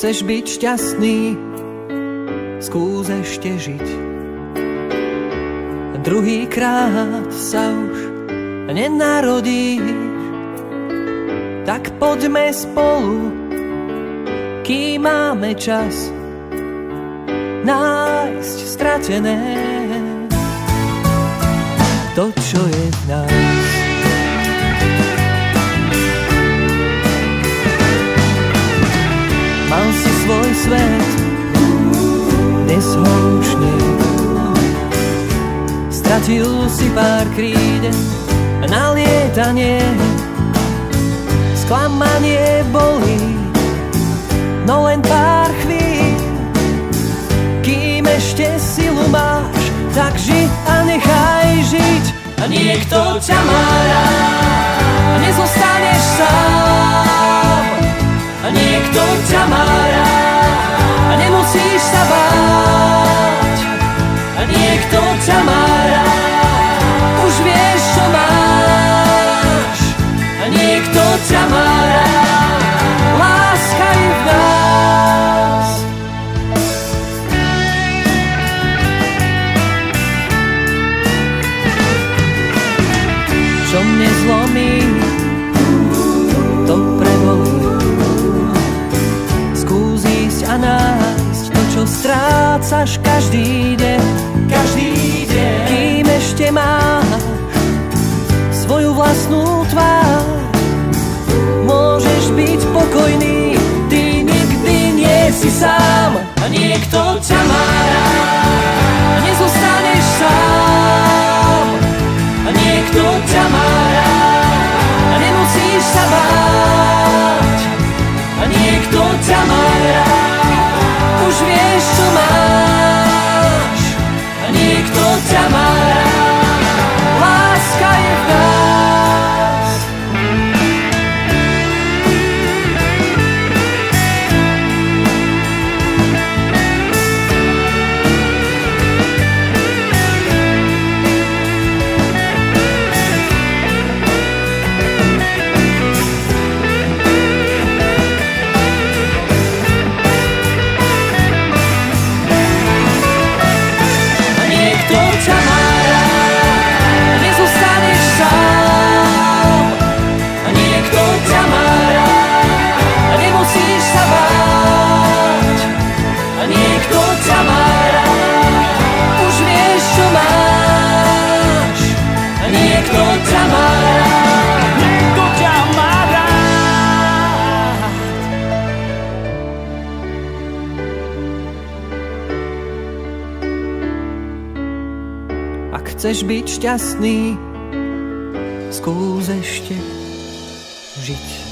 chceš byť šťastný, skús ešte žiť. Druhýkrát sa už nenarodíš, tak poďme spolu, kým máme čas, nájsť stratené to, čo je v nás. Mal si svoj svet, dnes ho už nie. Stratil si pár krídel na lietanie. Sklamanie bolí, no len pár chvíľ. Kým ešte silu máš, tak ži a nechaj žiť. A niekto ťa má rád, a nezostaneš sám. A niekto ťa má rád, a nemusíš sa báť. A niekto ťa má rád, už vieš, čo máš. A niekto ťa má rád, láska je v nás. Čo mne zlomí, to prebolí. Skús ísť a nájsť to, čo strácaš každý deň. Kým ešte máš svoju vlastnú tvár, môžeš byť pokojný, ty nikdy nie si sám. A niekto ťa má rád, a nezostaneš sám. A niekto ťa má rád, a nemusíš sa báť. A niekto ťa má rád, už vieš, čo máš. A niekto ťa má rád, láska je v nás. Ak chceš byť šťastný, skús ešte žiť.